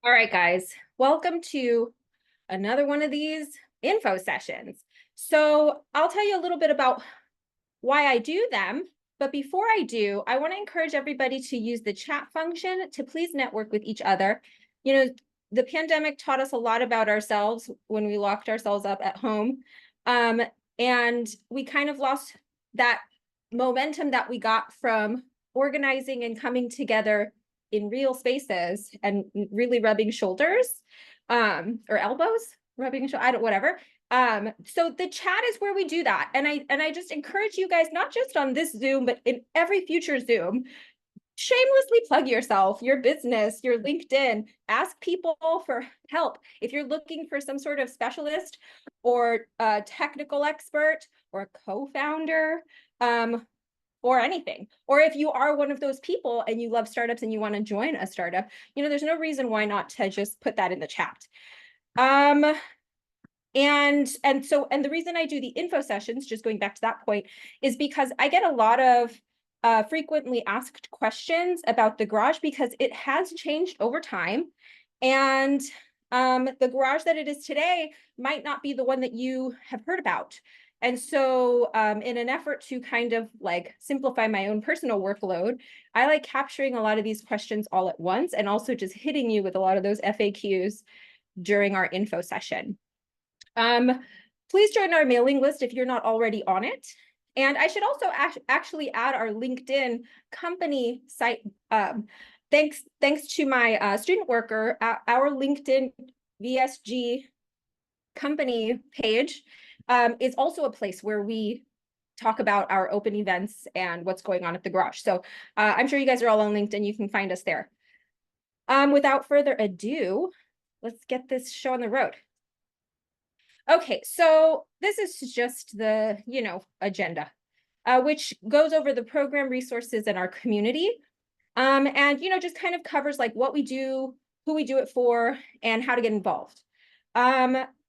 All right, guys, welcome to another one of these info sessions. So I'll tell you a little bit about why I do them. But before I do, I want to encourage everybody to use the chat function to please network with each other. You know, the pandemic taught us a lot about ourselves when we locked ourselves up at home. And we kind of lost that momentum that we got from organizing and coming together in real spaces and really rubbing shoulders or elbows, I don't, whatever. So the chat is where we do that. And I just encourage you guys, not just on this Zoom, but in every future Zoom, shamelessly plug yourself, your business, your LinkedIn, ask people for help. If you're looking for some sort of specialist or a technical expert or a co-founder, or anything, or if you are one of those people and you love startups and you want to join a startup, there's no reason why not to just put that in the chat. And the reason I do the info sessions, just going back to that point, is because I get a lot of frequently asked questions about the garage because it has changed over time. And the garage that it is today might not be the one that you have heard about. And so in an effort to kind of like simplify my own personal workload, I like capturing a lot of these questions all at once and also just hitting you with a lot of those FAQs during our info session. Please join our mailing list if you're not already on it. And I should also actually add our LinkedIn company site. Thanks to my student worker, our LinkedIn VSG company page is also a place where we talk about our open events and what's going on at the garage. So I'm sure you guys are all on LinkedIn. You can find us there. Without further ado, let's get this show on the road. Okay, so this is just the, agenda, which goes over the program resources in our community. And, just kind of covers like what we do, who we do it for, and how to get involved.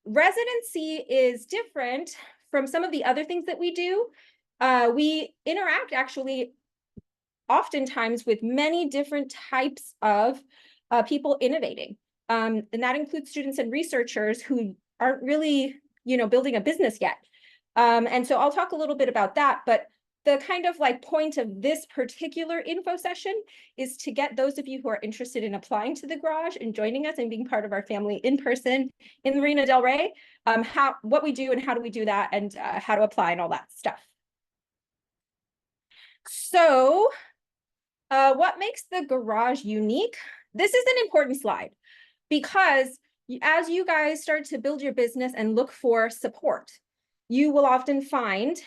Residency is different from some of the other things that we do. We interact actually oftentimes with many different types of people innovating. And that includes students and researchers who aren't really, building a business yet. And so I'll talk a little bit about that, but the kind of like point of this particular info session is to get those of you who are interested in applying to the garage and joining us and being part of our family in person in Marina del Rey, what we do and how do we do that and how to apply and all that stuff. So what makes the garage unique? This is an important slide because as you guys start to build your business and look for support, you will often find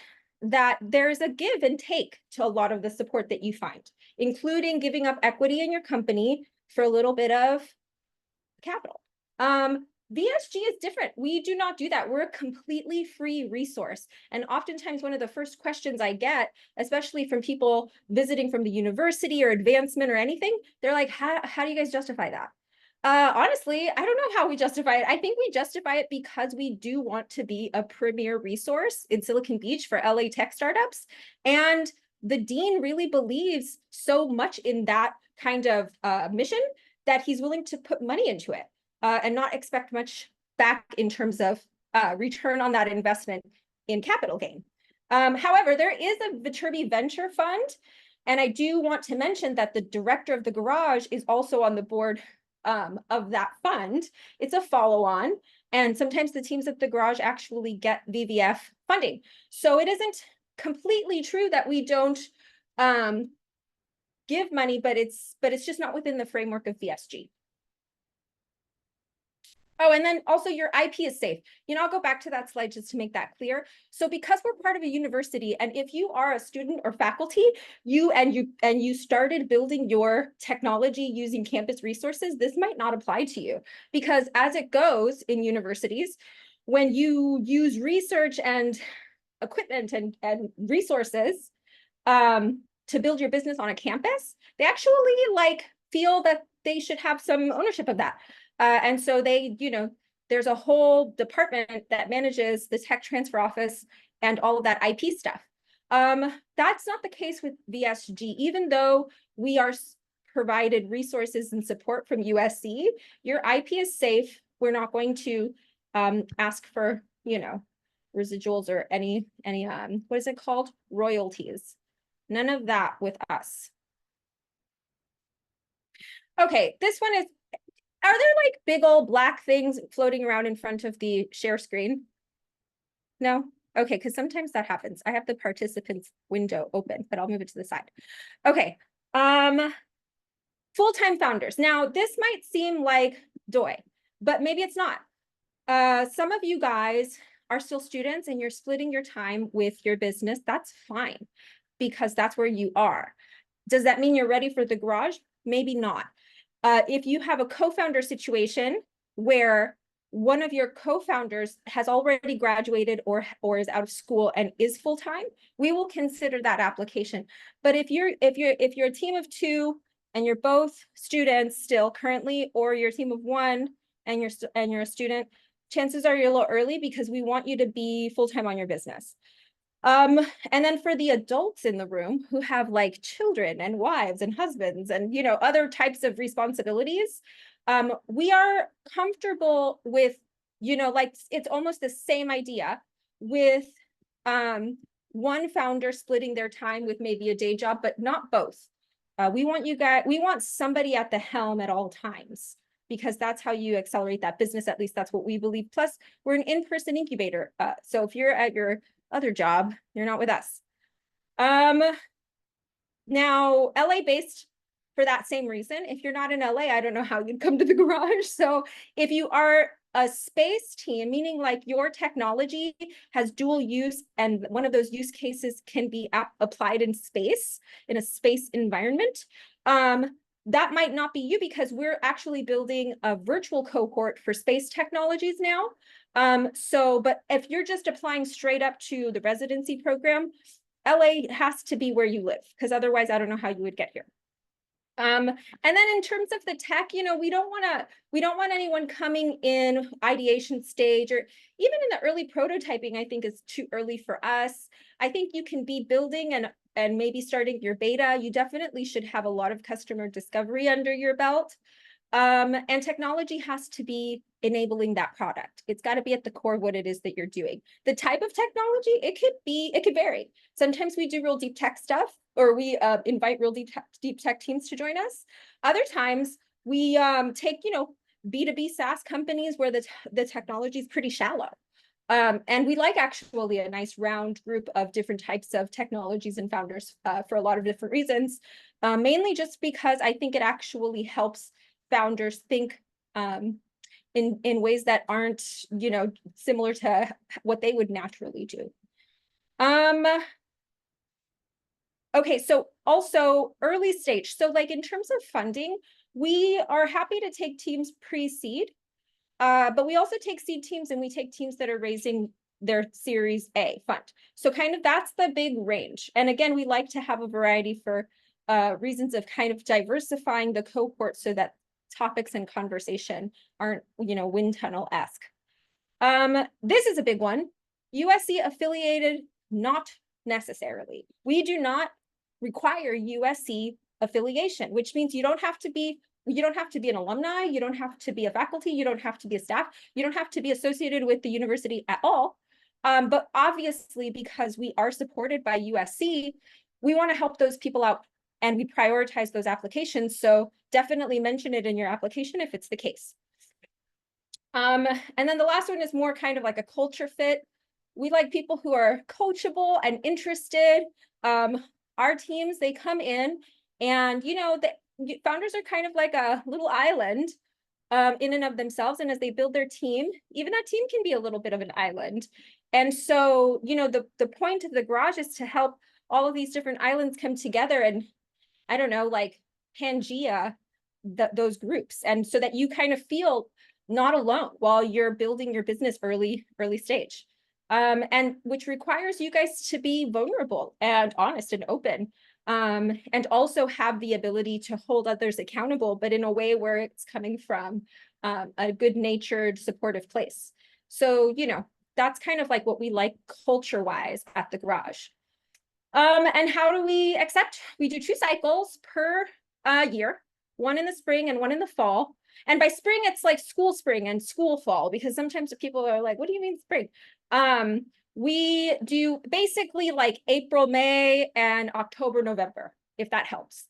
that there's a give and take to a lot of the support that you find, including giving up equity in your company for a little bit of capital. VSG is different. We do not do that. We're a completely free resource. And oftentimes one of the first questions I get, especially from people visiting from the university or advancement or anything, they're like, how do you guys justify that? Honestly, I don't know how we justify it. I think we justify it because we do want to be a premier resource in Silicon Beach for LA tech startups. And the dean really believes so much in that kind of mission that he's willing to put money into it and not expect much back in terms of return on that investment in capital gain. However, there is a Viterbi Venture Fund. And I do want to mention that the director of the garage is also on the board of that fund. It's a follow-on, and sometimes the teams at the garage actually get VVF funding. So it isn't completely true that we don't give money, but it's just not within the framework of VSG. Oh, and then also your IP is safe. I'll go back to that slide just to make that clear. So because we're part of a university, and if you are a student or faculty, you started building your technology using campus resources, this might not apply to you, because as it goes in universities, when you use research and equipment and resources to build your business on a campus, they actually feel that they should have some ownership of that. And so they, there's a whole department that manages the tech transfer office and all of that IP stuff. That's not the case with VSG, even though we are provided resources and support from USC, your IP is safe. We're not going to ask for, you know, residuals or any what is it called? Royalties. None of that with us. Okay, this one is, are there like big old black things floating around in front of the share screen? No? Okay, because sometimes that happens. I have the participants window open, but I'll move it to the side. Okay. Full-time founders. Now, this might seem like doy, but maybe it's not. Some of you guys are still students and you're splitting your time with your business. That's fine, because that's where you are. Does that mean you're ready for the garage? Maybe not. If you have a co-founder situation where one of your co-founders has already graduated or is out of school and is full-time, we will consider that application. But if you're a team of two and you're both students still currently, or you're a team of one and you're a student, chances are you're a little early, because we want you to be full-time on your business. And then for the adults in the room who have like children and wives and husbands and, you know, other types of responsibilities, we are comfortable with, you know, like it's almost the same idea with one founder splitting their time with maybe a day job, but not both. We want somebody at the helm at all times, because that's how you accelerate that business. At least that's what we believe. Plus, we're an in-person incubator. So if you're at your other job, you're not with us. Now, LA based for that same reason. If you're not in LA, I don't know how you'd come to the garage. So if you are a space team, meaning like your technology has dual use and one of those use cases can be applied in space, in a space environment, that might not be you, because we're actually building a virtual cohort for space technologies now. But if you're just applying straight up to the residency program, LA has to be where you live, because otherwise I don't know how you would get here. And then in terms of the tech, you know, we don't want anyone coming in ideation stage, or even in the early prototyping, I think is too early for us. I think you can be building and maybe starting your beta. You definitely should have a lot of customer discovery under your belt. And technology has to be enabling that product. It's got to be at the core of what it is that you're doing. The type of technology, it could vary. Sometimes we do real deep tech stuff, or we invite real deep tech teams to join us. Other times we take, you know, B2B SaaS companies where the technology is pretty shallow. And we like actually a nice round group of different types of technologies and founders for a lot of different reasons, mainly just because I think it actually helps founders think in ways that aren't, you know, similar to what they would naturally do. Okay, so also early stage. So like in terms of funding, we are happy to take teams pre-seed, but we also take seed teams, and we take teams that are raising their Series A fund. So kind of that's the big range. And again, we like to have a variety for reasons of kind of diversifying the cohort so that topics and conversation aren't, you know, wind tunnel-esque. This is a big one. USC affiliated, not necessarily. We do not require USC affiliation, which means you don't have to be an alumni, you don't have to be a faculty, you don't have to be a staff, you don't have to be associated with the university at all. But obviously, because we are supported by USC, we want to help those people out, and we prioritize those applications. So definitely mention it in your application if it's the case. And then the last one is more kind of like a culture fit. We like people who are coachable and interested. Our teams, they come in, and, you know, the founders are kind of like a little island in and of themselves. And as they build their team, even that team can be a little bit of an island. And so, you know, the point of the garage is to help all of these different islands come together and, I don't know, like Pangea those groups. And so that you kind of feel not alone while you're building your business early stage. And which requires you guys to be vulnerable and honest and open, and also have the ability to hold others accountable, but in a way where it's coming from a good-natured, supportive place. So, you know, that's kind of like what we like culture-wise at the garage. And how do we accept? We do 2 cycles per year. one in the spring and one in the fall. And by spring, it's like school spring and school fall, because sometimes people are like, what do you mean spring? We do basically like April, May, and October, November, if that helps.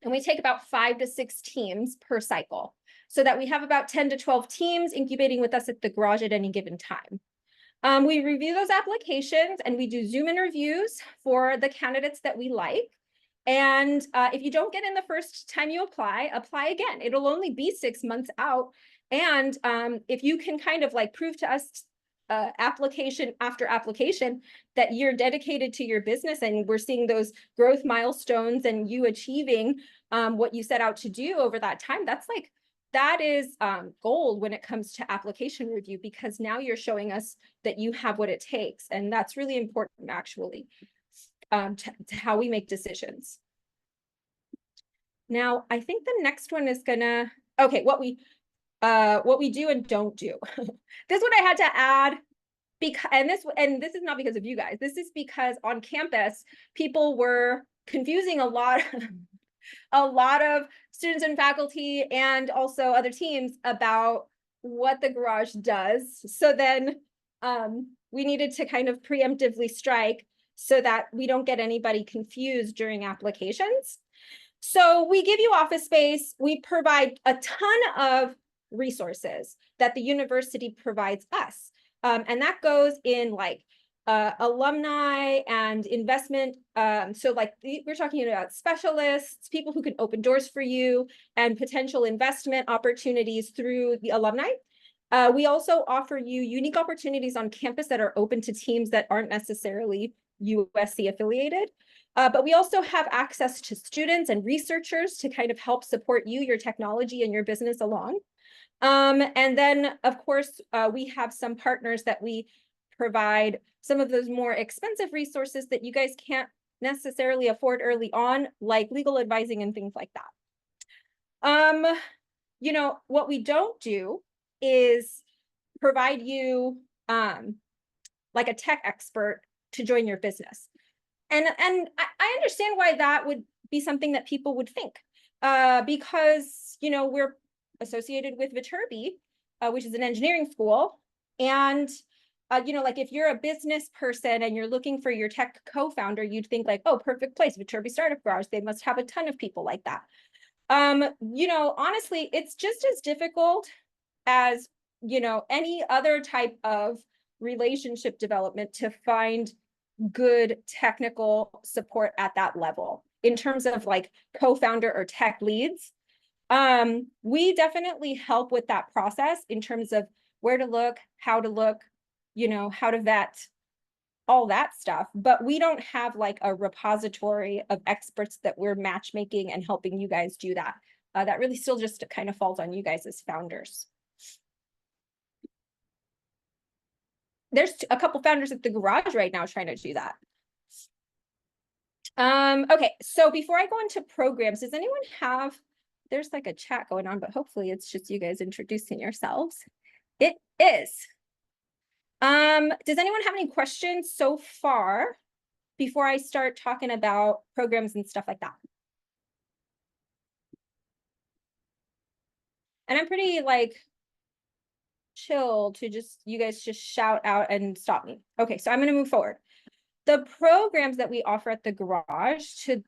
And we take about 5 to 6 teams per cycle, so that we have about 10 to 12 teams incubating with us at the garage at any given time. We review those applications and we do Zoom interviews for the candidates that we like. And if you don't get in the first time you apply again. It'll only be 6 months out. And if you can kind of like prove to us application after application that you're dedicated to your business and we're seeing those growth milestones and you achieving what you set out to do over that time, that is gold when it comes to application review, because now you're showing us that you have what it takes. And that's really important, actually, to how we make decisions. Now, I think the next one is gonna, okay, what we do and don't do. This one I had to add, because, and this is not because of you guys. This is because on campus, people were confusing a lot of students and faculty and also other teams about what the garage does. So then we needed to kind of preemptively strike so that we don't get anybody confused during applications. So we give you office space. We provide a ton of resources that the university provides us. And that goes in like alumni and investment. So like we're talking about specialists, people who can open doors for you, and potential investment opportunities through the alumni. We also offer you unique opportunities on campus that are open to teams that aren't necessarily USC affiliated. But we also have access to students and researchers to kind of help support you, your technology, and your business along. And then, of course, we have some partners that we provide some of those more expensive resources that you guys can't necessarily afford early on, like legal advising and things like that. You know, what we don't do is provide you like a tech expert to join your business. And I understand why that would be something that people would think, because, you know, we're associated with Viterbi, which is an engineering school. And, you know, like if you're a business person and you're looking for your tech co-founder, you'd think like, oh, perfect place, Viterbi Startup Garage. They must have a ton of people like that. You know, honestly, it's just as difficult as, you know, any other type of relationship development to find good technical support at that level in terms of like co-founder or tech leads. We definitely help with that process in terms of where to look, you know, how to vet, all that stuff. But we don't have like a repository of experts that we're matchmaking and helping you guys do that. That really still just kind of falls on you guys as founders. There's a couple founders at the garage right now trying to do that. Okay, so before I go into programs, does anyone have, there's like a chat going on, but hopefully it's just you guys introducing yourselves. It is. Does anyone have any questions so far before I start talking about programs and stuff like that? And I'm pretty like chill to just, you guys just shout out and stop me. Okay, so I'm going to move forward. The programs that we offer at the garage to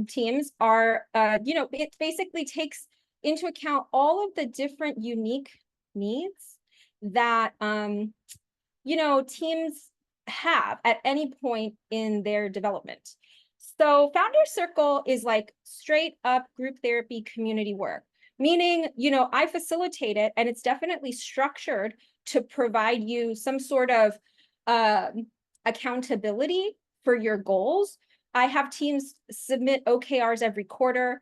teams are, you know, it basically takes into account all of the different unique needs that, you know, teams have at any point in their development. So Founder Circle is like straight up group therapy community work, meaning, you know, I facilitate it and it's definitely structured to provide you some sort of accountability for your goals. I have teams submit OKRs every quarter.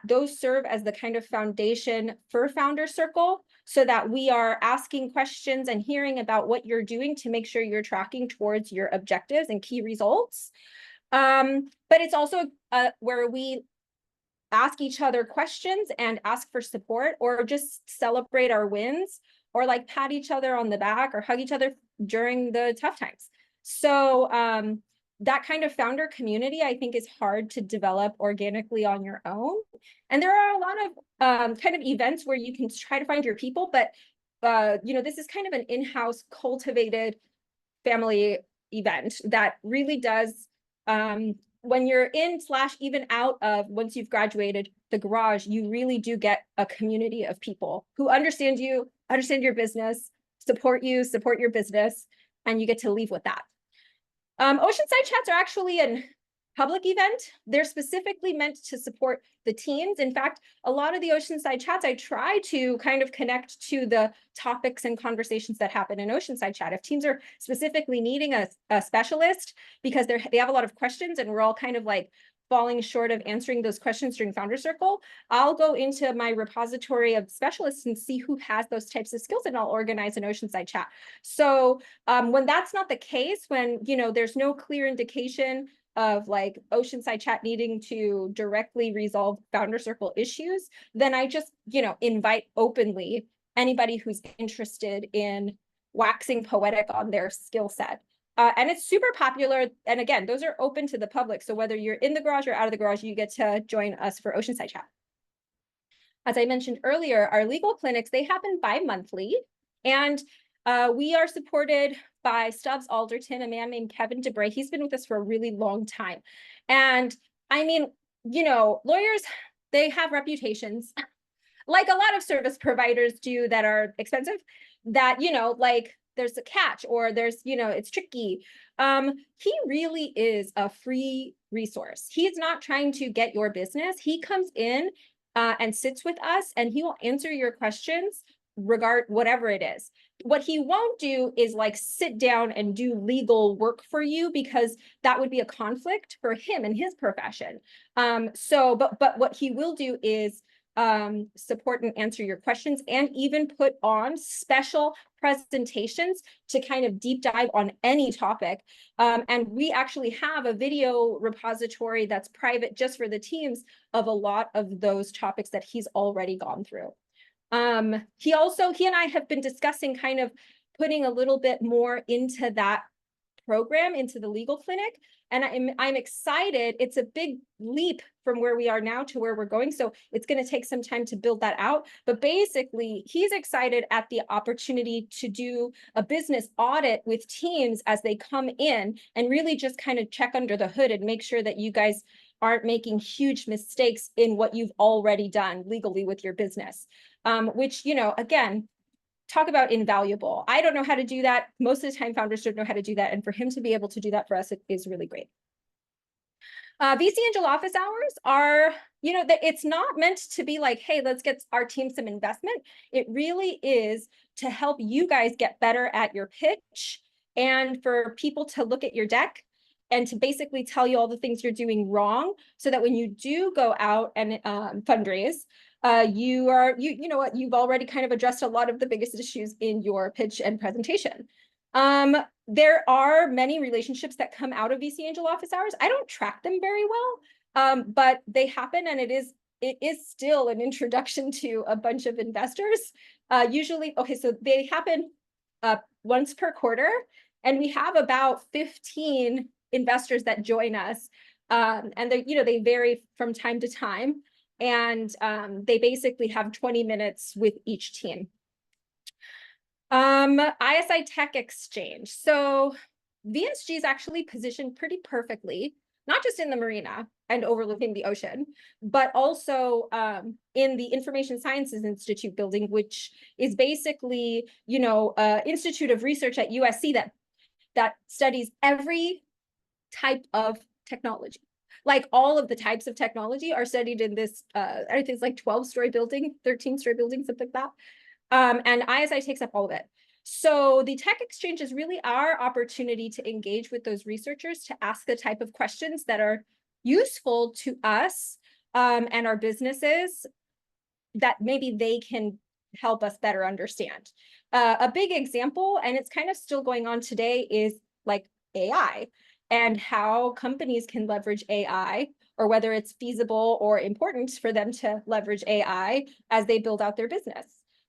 Those serve as the kind of foundation for Founder Circle, so that we are asking questions and hearing about what you're doing to make sure you're tracking towards your objectives and key results. But it's also where we ask each other questions and ask for support, or just celebrate our wins, or like pat each other on the back or hug each other during the tough times. So that kind of founder community, I think, is hard to develop organically on your own. And there are a lot of kind of events where you can try to find your people, but this is kind of an in-house cultivated family event that really does, when you're in / even out of, once you've graduated the garage, you really do get a community of people who understand you, understand your business, support you, support your business, and you get to leave with that. Oceanside chats are actually a public event. They're specifically meant to support the teens. In fact, a lot of the Oceanside chats, I try to kind of connect to the topics and conversations that happen in Oceanside chat. If teams are specifically needing a specialist because they have a lot of questions and we're all kind of like falling short of answering those questions during Founder Circle, I'll go into my repository of specialists and see who has those types of skills, and I'll organize an Oceanside chat. So when that's not the case, when there's no clear indication of like Oceanside chat needing to directly resolve Founder Circle issues, then I just invite openly anybody who's interested in waxing poetic on their skill set. And it's super popular. And again, those are open to the public. So whether you're in the garage or out of the garage, you get to join us for Oceanside chat. As I mentioned earlier, our legal clinics, they happen bi-monthly. And we are supported by Stubbs Alderton, a man named Kevin DeBray. He's been with us for a really long time. And I mean, lawyers, they have reputations, like a lot of service providers do that are expensive, that, like there's a catch or there's, it's tricky. He really is a free resource. He's not trying to get your business. He comes in and sits with us and he will answer your questions regard whatever it is. What he won't do is like sit down and do legal work for you, because that would be a conflict for him and his profession. But what he will do is support and answer your questions, and even put on special presentations to kind of deep dive on any topic. And we actually have a video repository that's private just for the teams of a lot of those topics that he's already gone through. He and I have been discussing kind of putting a little bit more into that program, into the legal clinic. And I'm excited. It's a big leap from where we are now to where we're going. So it's going to take some time to build that out. But basically, he's excited at the opportunity to do a business audit with teams as they come in and really just kind of check under the hood and make sure that you guys aren't making huge mistakes in what you've already done legally with your business. Which, again, talk about invaluable. I don't know how to do that. Most of the time, founders don't know how to do that. And for him to be able to do that for us is really great. VC Angel office hours are, it's not meant to be like, hey, let's get our team some investment. It really is to help you guys get better at your pitch, and for people to look at your deck and to basically tell you all the things you're doing wrong, so that when you do go out and fundraise, you've already kind of addressed a lot of the biggest issues in your pitch and presentation. There are many relationships that come out of VC Angel office hours. I don't track them very well, but they happen, and it is still an introduction to a bunch of investors. Usually, okay, so they happen once per quarter, and we have about 15 investors that join us, and they vary from time to time. And they basically have 20 minutes with each team. ISI Tech Exchange. So VSG is actually positioned pretty perfectly, not just in the marina and overlooking the ocean, but also in the Information Sciences Institute building, which is basically, institute of research at USC that studies every type of technology. Like all of the types of technology are studied in this, I think it's like 12-story building, 13-story building, something like that. And ISI takes up all of it. So the Tech Exchange is really our opportunity to engage with those researchers, to ask the type of questions that are useful to us and our businesses, that maybe they can help us better understand. A big example, and it's kind of still going on today, is like AI, and how companies can leverage AI, or whether it's feasible or important for them to leverage AI as they build out their business.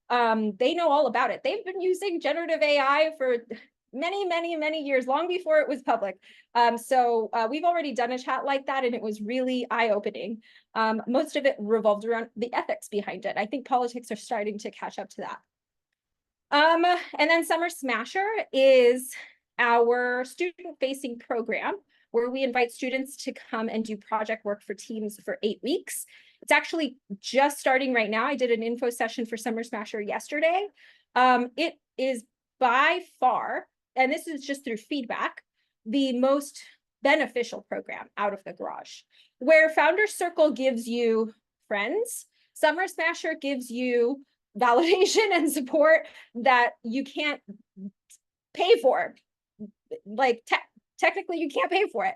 They know all about it. They've been using generative AI for many years, long before it was public. So we've already done a chat like that, and it was really eye-opening. Most of it revolved around the ethics behind it. I think politics are starting to catch up to that. And then Summer Smasher is our student-facing program where we invite students to come and do project work for teams for 8 weeks. It's actually just starting right now. I did an info session for Summer Smasher yesterday. It is by far, and this is just through feedback, the most beneficial program out of the garage. Where Founder Circle gives you friends, Summer Smasher gives you validation and support that you can't pay for. Like technically you can't pay for it.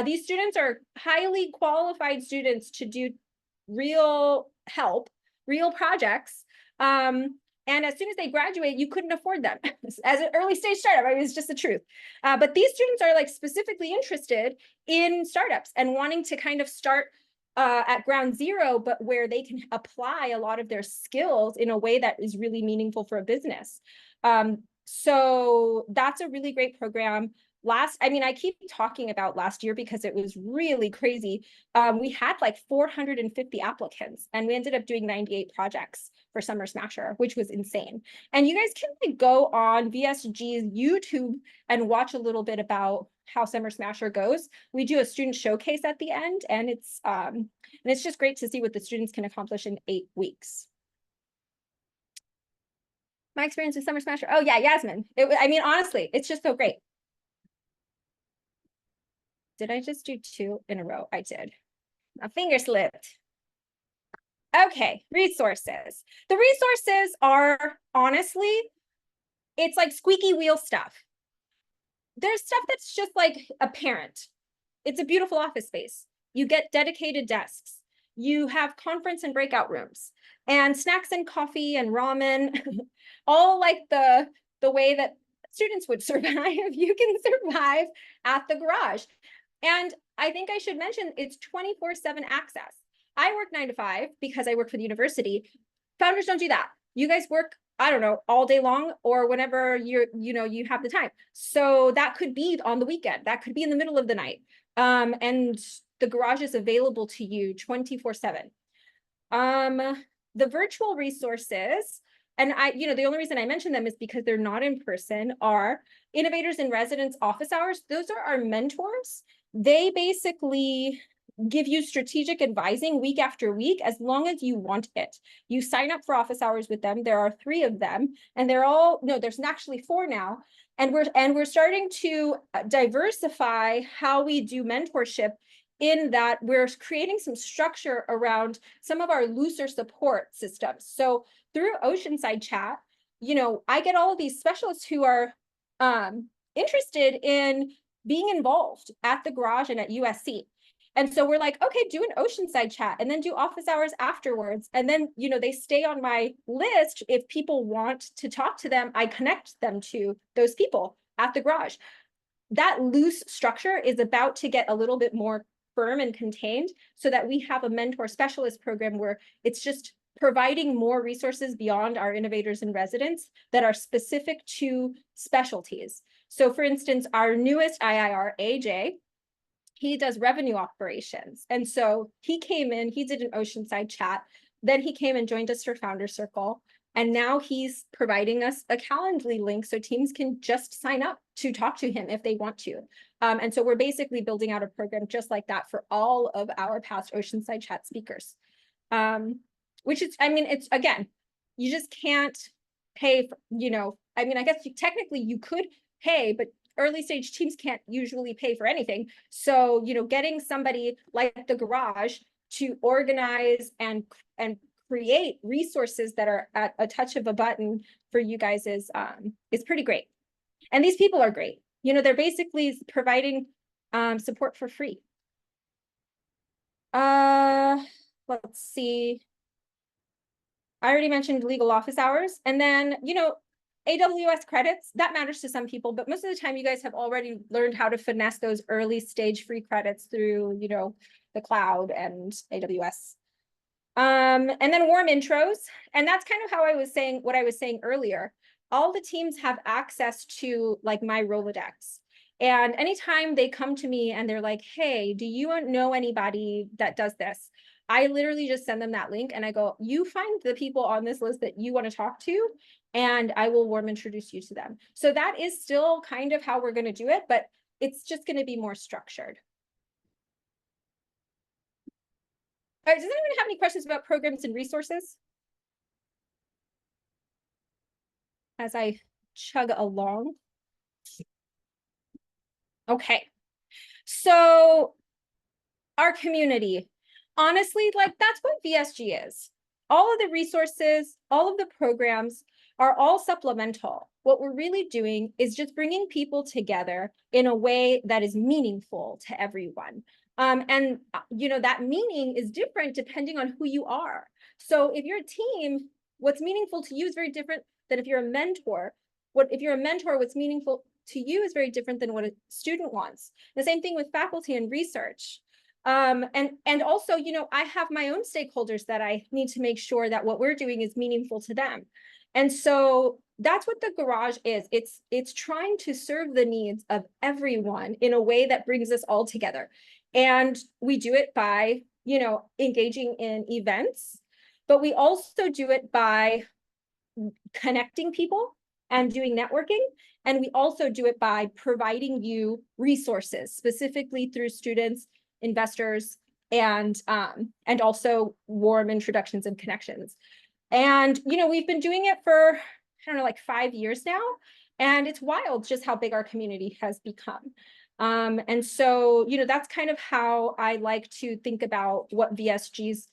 These students are highly qualified students to do real help, real projects. And as soon as they graduate, you couldn't afford them as an early stage startup. I mean, it's just the truth. But these students are like specifically interested in startups and wanting to kind of start at ground zero, but where they can apply a lot of their skills in a way that is really meaningful for a business. So that's a really great program. I keep talking about last year because it was really crazy. We had like 450 applicants and we ended up doing 98 projects for Summer Smasher, which was insane. And you guys can like go on VSG's YouTube and watch a little bit about how Summer Smasher goes. We do a student showcase at the end, and it's just great to see what the students can accomplish in 8 weeks. My experience with Summer Smasher. Oh yeah, Yasmin. Honestly, it's just so great. Did I just do 2 in a row? I did. My finger slipped. Okay, resources. The resources are, honestly, it's like squeaky wheel stuff. There's stuff that's just like apparent. It's a beautiful office space. You get dedicated desks. You have conference and breakout rooms and snacks and coffee and ramen, all like the way that students would survive. You can survive at the garage. And I think I should mention it's 24/7 access. I work 9 to 5 because I work for the university. Founders don't do that. You guys work, I don't know, all day long or whenever you have the time. So that could be on the weekend. That could be in the middle of the night. And the garage is available to you 24/7. The virtual resources, and the only reason I mention them is because they're not in person, are Innovators in Residence office hours. Those are our mentors. They basically give you strategic advising week after week, as long as you want it. You sign up for office hours with them. There are 3 of them, and there's actually 4 now. And we're starting to diversify how we do mentorship, in that we're creating some structure around some of our looser support systems. So through Oceanside Chat, I get all of these specialists who are interested in being involved at the garage and at USC. And so we're like, okay, do an Oceanside Chat and then do office hours afterwards. And then, they stay on my list. If people want to talk to them, I connect them to those people at the garage. That loose structure is about to get a little bit more firm and contained, so that we have a mentor specialist program where it's just providing more resources beyond our Innovators in Residence that are specific to specialties. So for instance, our newest IIR, AJ, he does revenue operations. And so he came in, he did an Oceanside Chat, then he came and joined us for Founder Circle. And now he's providing us a Calendly link so teams can just sign up to talk to him if they want to. And so we're basically building out a program just like that for all of our past Oceanside Chat speakers. Which is, it's, again, you just can't pay for, I guess technically you could pay, but early stage teams can't usually pay for anything. So, getting somebody like the garage to organize and create resources that are at a touch of a button for you guys is pretty great. And these people are great. They're basically providing support for free. Let's see. I already mentioned legal office hours. And then, AWS credits, that matters to some people, but most of the time you guys have already learned how to finesse those early stage free credits through, the cloud and AWS. And then warm intros. And that's kind of how what I was saying earlier. all the teams have access to like my Rolodex. And anytime they come to me and they're like, hey, do you know anybody that does this? I literally just send them that link and I go, you find the people on this list that you want to talk to, and I will warm introduce you to them. So that is still kind of how we're going to do it, but it's just going to be more structured. All right, does anyone have any questions about programs and resources? As I chug along. Okay, so our community, honestly, like that's what VSG is. All of the resources, all of the programs are all supplemental. What we're really doing is just bringing people together in a way that is meaningful to everyone. And that meaning is different depending on who you are. So if you're a team, what's meaningful to you is very different than if you're a mentor. If you're a mentor, what's meaningful to you is very different than what a student wants. The same thing with faculty and research. And also, I have my own stakeholders that I need to make sure that what we're doing is meaningful to them. And so that's what the garage is. It's trying to serve the needs of everyone in a way that brings us all together. And we do it by, engaging in events, but we also do it by connecting people and doing networking. And we also do it by providing you resources, specifically through students, investors, and also warm introductions and connections. And, we've been doing it for, I don't know, like 5 years now. And it's wild just how big our community has become. And so, that's kind of how I like to think about what VSG's,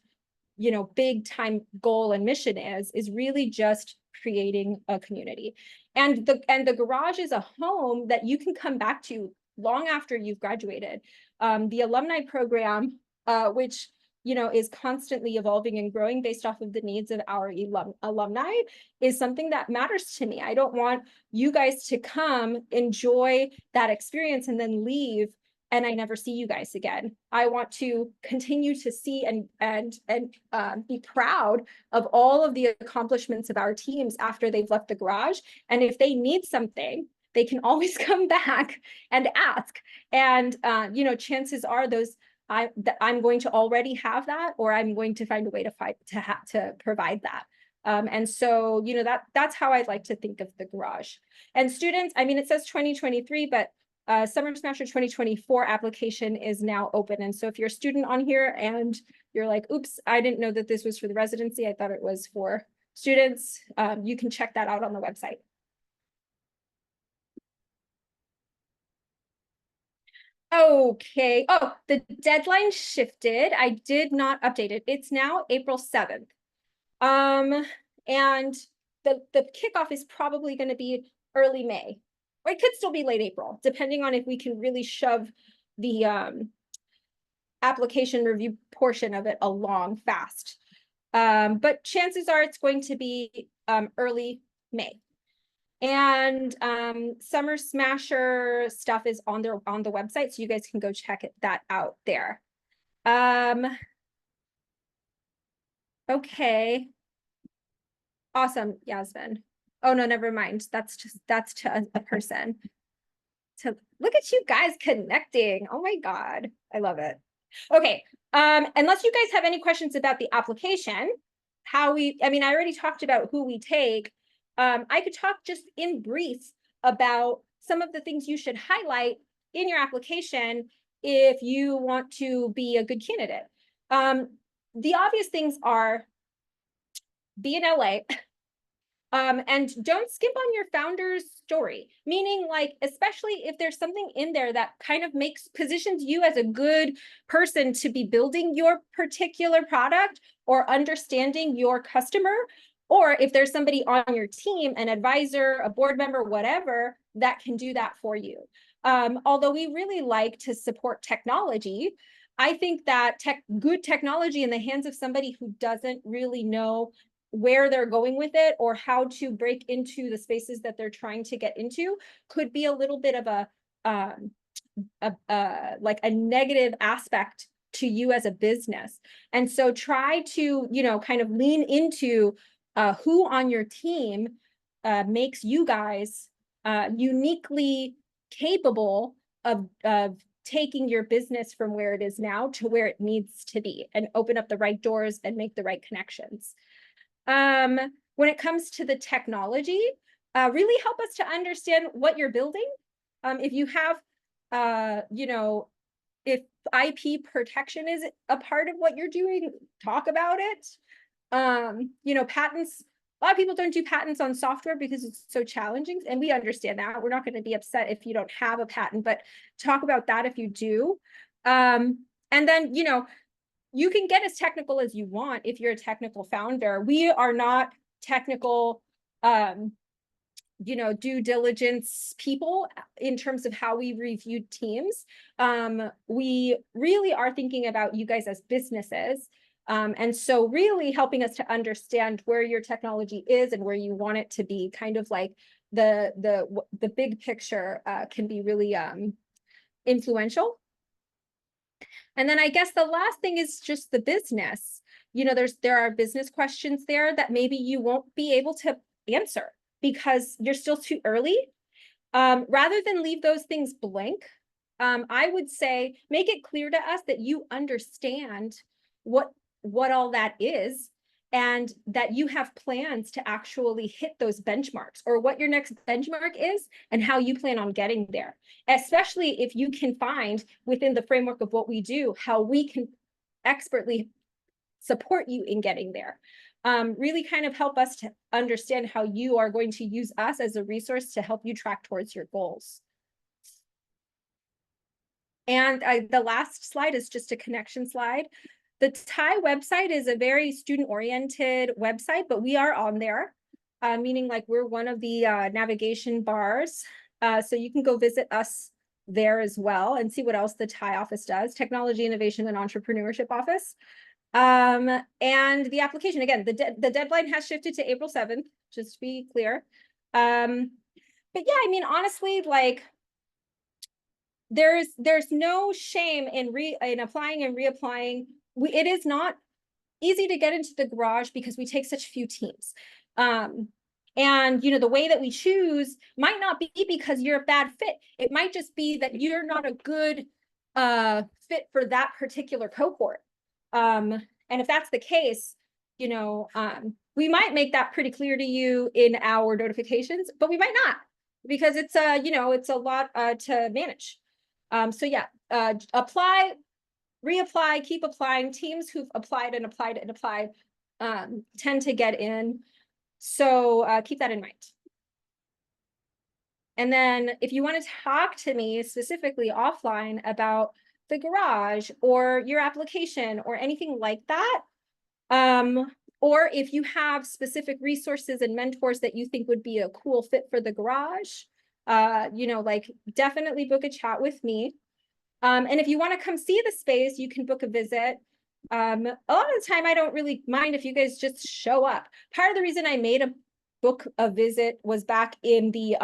big time goal and mission is really just creating a community. And the garage is a home that you can come back to long after you've graduated. The alumni program, which is constantly evolving and growing based off of the needs of our alumni, is something that matters to me. I don't want you guys to come, enjoy that experience, and then leave, and I never see you guys again. I want to continue to see and be proud of all of the accomplishments of our teams after they've left the garage. And if they need something, they can always come back and ask. And chances are I'm going to already have that, or I'm going to find a way to provide that. And so, that's how I'd like to think of the garage. And students, it says 2023, but Summer Smasher 2024 application is now open. And so if you're a student on here and you're like, oops, I didn't know that this was for the residency, I thought it was for students, you can check that out on the website. Okay. Oh, the deadline shifted. I did not update it. It's now April 7th. And the kickoff is probably going to be early May. Or it could still be late April, depending on if we can really shove the application review portion of it along fast. But chances are it's going to be early May. And Summer Smasher stuff is on the website, so you guys can go check that out there. Okay. Awesome, Yasmin. Oh no, never mind. That's to a person. To look at you guys connecting. Oh my God, I love it. Okay. Unless you guys have any questions about the application, I already talked about who we take. I could talk just in brief about some of the things you should highlight in your application if you want to be a good candidate. The obvious things are be in LA. And don't skip on your founder's story, meaning like, especially if there's something in there that kind of positions you as a good person to be building your particular product or understanding your customer, or if there's somebody on your team, an advisor, a board member, whatever, that can do that for you. Although we really like to support technology, I think that good technology in the hands of somebody who doesn't really know where they're going with it or how to break into the spaces that they're trying to get into could be a little bit of like a negative aspect to you as a business. And so try to, kind of lean into who on your team makes you guys uniquely capable of taking your business from where it is now to where it needs to be, and open up the right doors and make the right connections. When it comes to the technology, really help us to understand what you're building. If you have, you know, if IP protection is a part of what you're doing, talk about it. You know, patents, a lot of people don't do patents on software because it's so challenging, and we understand that. We're not going to be upset if you don't have a patent, but talk about that if you do. And then, you know, you can get as technical as you want if you're a technical founder. We are not technical, you know, due diligence people in terms of how we review teams. We really are thinking about you guys as businesses. And so really helping us to understand where your technology is and where you want it to be, kind of like the big picture can be really influential. And then I guess the last thing is just the business. You know, there are business questions there that maybe you won't be able to answer because you're still too early. Rather than leave those things blank, I would say make it clear to us that you understand what all that is, and that you have plans to actually hit those benchmarks, or what your next benchmark is and how you plan on getting there. Especially if you can find within the framework of what we do, how we can expertly support you in getting there. Really kind of help us to understand how you are going to use us as a resource to help you track towards your goals. And the last slide is just a connection slide. The TIE website is a very student-oriented website, but we are on there, meaning like we're one of the navigation bars. So you can go visit us there as well and see what else the TIE office does, Technology, Innovation, and Entrepreneurship Office. And the application, again, the deadline has shifted to April 7th, just to be clear. But yeah, I mean, honestly, like, there's no shame in applying and reapplying. It is not easy to get into the garage because we take such few teams. And you know, the way that we choose might not be because you're a bad fit. It might just be that you're not a good fit for that particular cohort. And if that's the case, you know, we might make that pretty clear to you in our notifications, but we might not, because it's you know, it's a lot to manage. So yeah, apply, reapply, keep applying. Teams who've applied and applied and applied tend to get in. So keep that in mind. And then if you want to talk to me specifically offline about the garage or your application or anything like that, or if you have specific resources and mentors that you think would be a cool fit for the garage, you know, like, definitely book a chat with me. And if you want to come see the space, you can book a visit. A lot of the time, I don't really mind if you guys just show up. Part of the reason I made a book a visit was back in the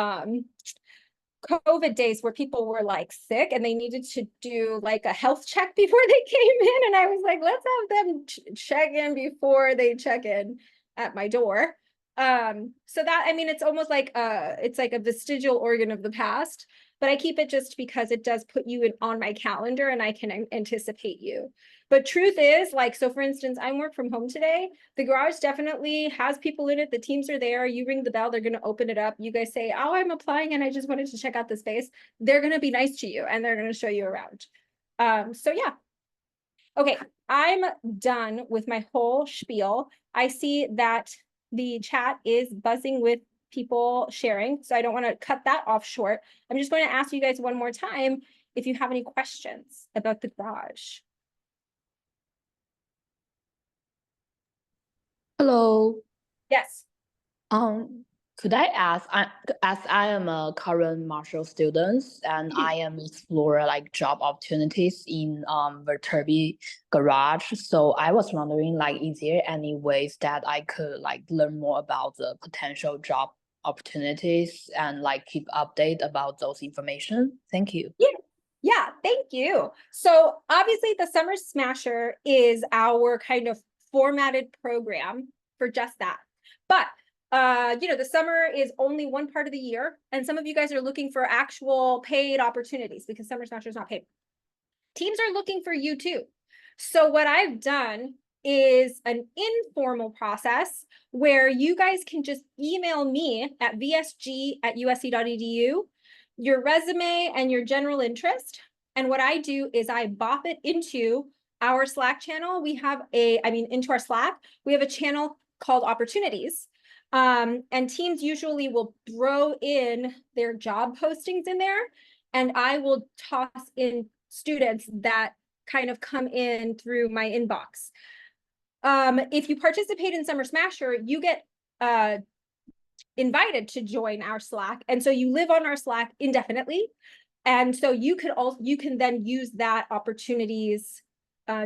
COVID days where people were like sick and they needed to do like a health check before they came in. And I was like, let's have them check in before they check in at my door. So that, I mean, it's almost like it's like a vestigial organ of the past, but I keep it just because it does put you on my calendar and I can anticipate you. But truth is, like, so for instance, I work from home today. The garage definitely has people in it. The teams are there. You ring the bell, they're going to open it up. You guys say, oh, I'm applying and I just wanted to check out the space. They're going to be nice to you and they're going to show you around. So yeah. Okay, I'm done with my whole spiel. I see that the chat is buzzing with people sharing, so I don't want to cut that off short. I'm just going to ask you guys one more time if you have any questions about the garage. Hello. Yes. Could I ask, as I am a current Marshall student and I am exploring like job opportunities in Viterbi Garage, so I was wondering, like, is there any ways that I could like learn more about the potential job opportunities and like keep update about those information? Thank you. Yeah, thank you. So obviously the Summer Smasher is our kind of formatted program for just that. But the summer is only one part of the year, and some of you guys are looking for actual paid opportunities because Summer Smasher is not paid. Teams are looking for you too. So what I've done is an informal process where you guys can just email me at vsg@usc.edu your resume and your general interest. And what I do is I bop it into our Slack channel. We have into our Slack, we have a channel called Opportunities. And teams usually will throw in their job postings in there, and I will toss in students that kind of come in through my inbox. If you participate in Summer Smasher, you get invited to join our Slack. And so you live on our Slack indefinitely. And so you can then use that opportunities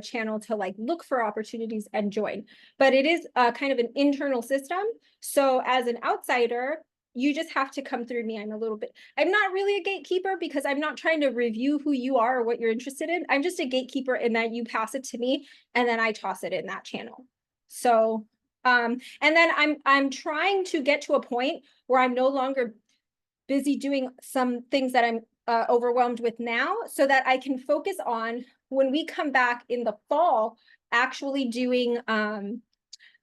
channel to like look for opportunities and join. But it is kind of an internal system. So as an outsider, you just have to come through me. I'm not really a gatekeeper because I'm not trying to review who you are or what you're interested in. I'm just a gatekeeper in that you pass it to me and then I toss it in that channel. So, and then I'm trying to get to a point where I'm no longer busy doing some things that I'm overwhelmed with now, so that I can focus on, when we come back in the fall, actually doing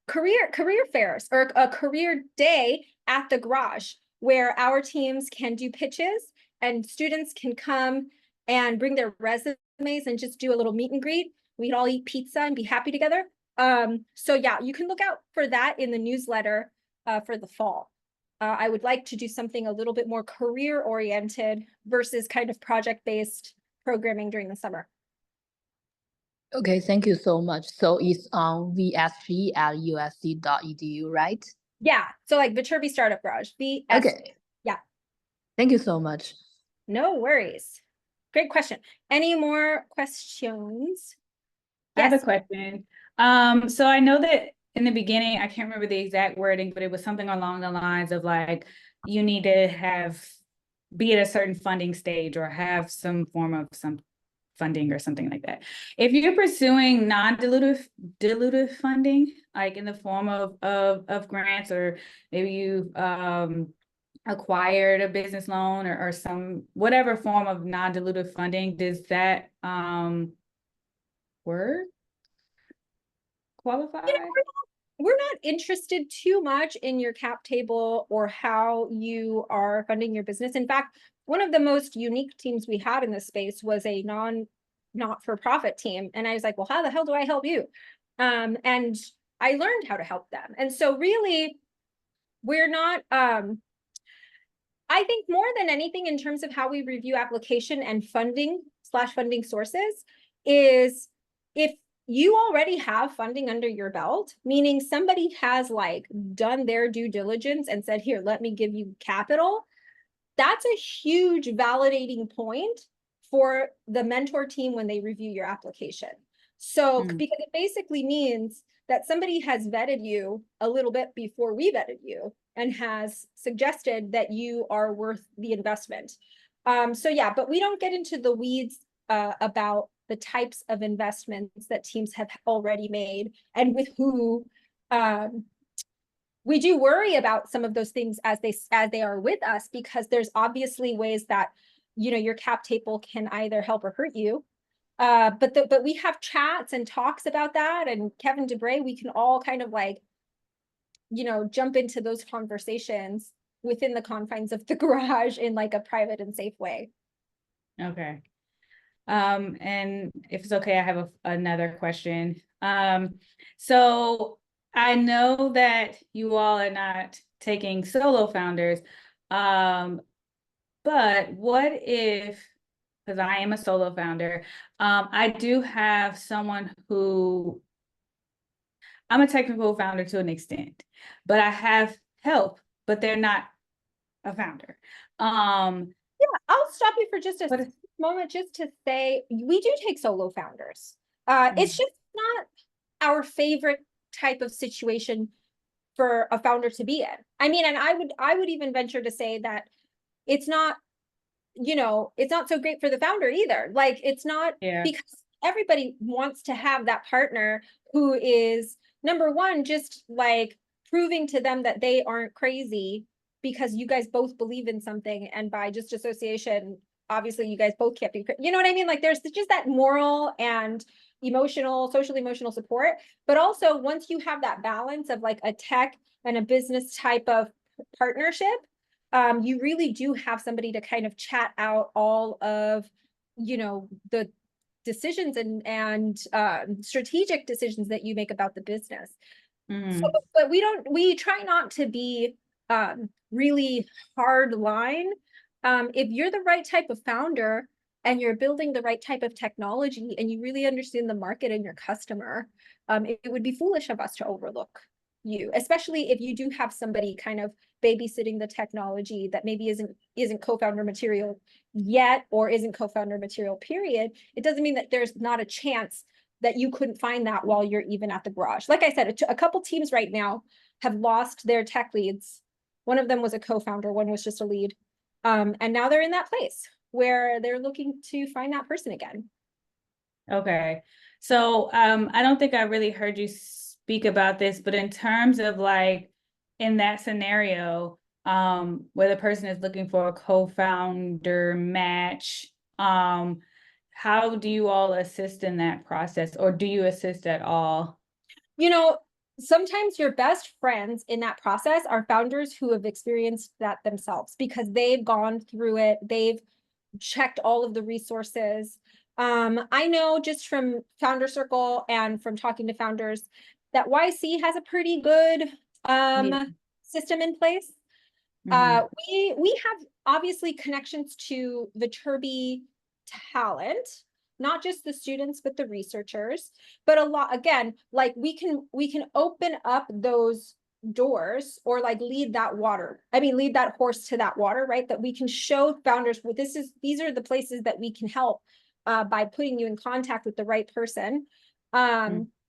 career fairs or a career day at the garage where our teams can do pitches and students can come and bring their resumes and just do a little meet and greet. We'd all eat pizza and be happy together. So yeah, you can look out for that in the newsletter for the fall. I would like to do something a little bit more career oriented versus kind of project-based programming during the summer. Okay, thank you so much. So it's on vsg@usc.edu, right? Yeah, so like Viterbi Startup Garage. Okay. Yeah. Thank you so much. No worries. Great question. Any more questions? I have a question. So I know that in the beginning, I can't remember the exact wording, but it was something along the lines of like, you need to be at a certain funding stage or have some form of some funding or something like that. If you're pursuing dilutive funding, like in the form of grants, or maybe you acquired a business loan or some whatever form of non-dilutive funding, does that work? Qualify? We're not interested too much in your cap table or how you are funding your business. In fact, one of the most unique teams we had in this space was a not-for-profit team. And I was like, well, how the hell do I help you? And I learned how to help them. And so really, we're not, I think more than anything in terms of how we review application and funding sources is if you already have funding under your belt, meaning somebody has like done their due diligence and said, here, let me give you capital. That's a huge validating point for the mentor team when they review your application. So, because it basically means that somebody has vetted you a little bit before we vetted you and has suggested that you are worth the investment. So yeah, but we don't get into the weeds about the types of investments that teams have already made and with who. We do worry about some of those things as they are with us, because there's obviously ways that your cap table can either help or hurt you. But we have chats and talks about that, and Kevin DeBray, we can all kind of like jump into those conversations within the confines of the garage in like a private and safe way. Okay. And if it's okay, I have another question. So I know that you all are not taking solo founders, but what if, because I am a solo founder, I do have someone who, I'm a technical founder to an extent, but I have help, but they're not a founder. Yeah, I'll stop you for just a moment just to say we do take solo founders. It's just not our favorite type of situation for a founder to be in. I mean, and I would even venture to say that it's not, it's not so great for the founder either. Like it's not, because everybody wants to have that partner who is, number one, just like proving to them that they aren't crazy because you guys both believe in something, and by just association, obviously you guys both can't be, you know what I mean? Like there's just that moral and emotional, social emotional support. But also once you have that balance of like a tech and a business type of partnership, you really do have somebody to kind of chat out all of, you know, the decisions and strategic decisions that you make about the business. So, but we try not to be really hard line. If you're the right type of founder and you're building the right type of technology and you really understand the market and your customer, it would be foolish of us to overlook you, especially if you do have somebody kind of babysitting the technology that maybe isn't co-founder material yet, or isn't co-founder material, period. It doesn't mean that there's not a chance that you couldn't find that while you're even at the garage. Like I said, a couple teams right now have lost their tech leads. One of them was a co-founder, one was just a lead. And now they're in that place where they're looking to find that person again. Okay. So I don't think I really heard you speak about this, but in terms of like in that scenario, where the person is looking for a co-founder match, how do you all assist in that process, or do you assist at all? You know, sometimes your best friends in that process are founders who have experienced that themselves because they've gone through it. They've checked all of the resources. I know just from Founder Circle and from talking to founders that YC has a pretty good system in place. We have obviously connections to Viterbi talent, not just the students, but the researchers. But a lot, again, like we can open up those doors or like lead that horse to that water, right? That we can show founders, well, these are the places that we can help by putting you in contact with the right person.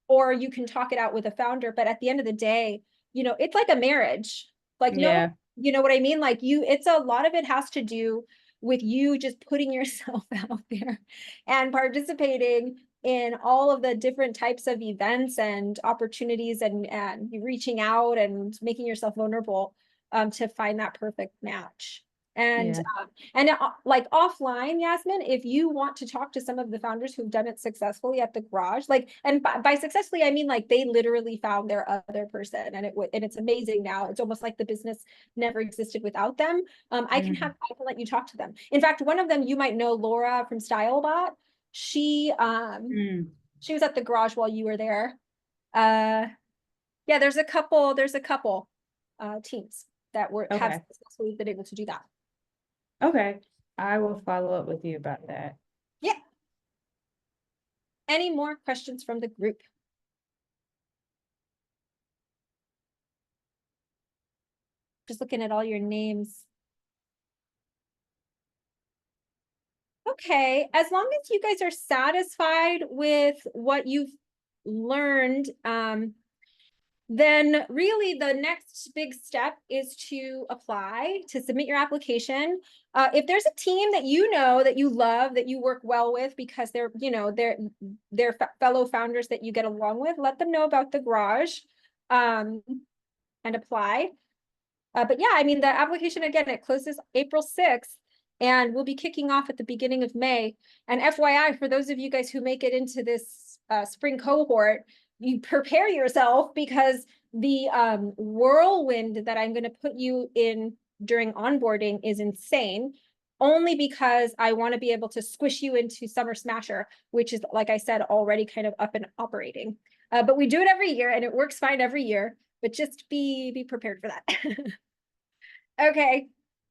Or you can talk it out with a founder. But at the end of the day, you know, it's like a marriage. Like, no, you know what I mean? Like it's a lot of it has to do with you just putting yourself out there and participating in all of the different types of events and opportunities, and reaching out and making yourself vulnerable to find that perfect match. And like offline, Yasmin, if you want to talk to some of the founders who've done it successfully at the garage, like, and by successfully, I mean like they literally found their other person, and it's amazing now. It's almost like the business never existed without them. I can let you talk to them. In fact, one of them you might know, Laura from StyleBot. She was at the garage while you were there. Yeah, there's a couple teams that have successfully been able to do that. Okay, I will follow up with you about that. Yeah. Any more questions from the group? Just looking at all your names. Okay, as long as you guys are satisfied with what you've learned, then really the next big step is to apply, to submit your application. If there's a team that you know, that you love, that you work well with because they're, you know, they're fellow founders that you get along with, let them know about the garage and apply. But yeah, I mean, the application, again, it closes April 6th and we'll be kicking off at the beginning of May. And FYI, for those of you guys who make it into this spring cohort, you prepare yourself because the whirlwind that I'm going to put you in during onboarding is insane, only because I want to be able to squish you into Summer Smasher, which is, like I said, already kind of up and operating. But we do it every year and it works fine every year, but just be prepared for that. Okay.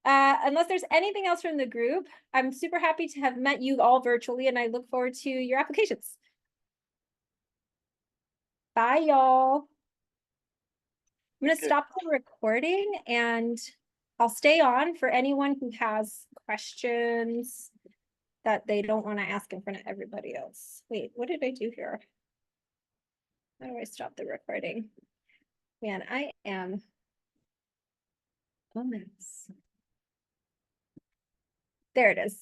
Unless there's anything else from the group, I'm super happy to have met you all virtually and I look forward to your applications. Bye, y'all. I'm going to stop the recording and I'll stay on for anyone who has questions that they don't want to ask in front of everybody else. Wait, what did I do here? How do I stop the recording? Man, I am a mess. There it is.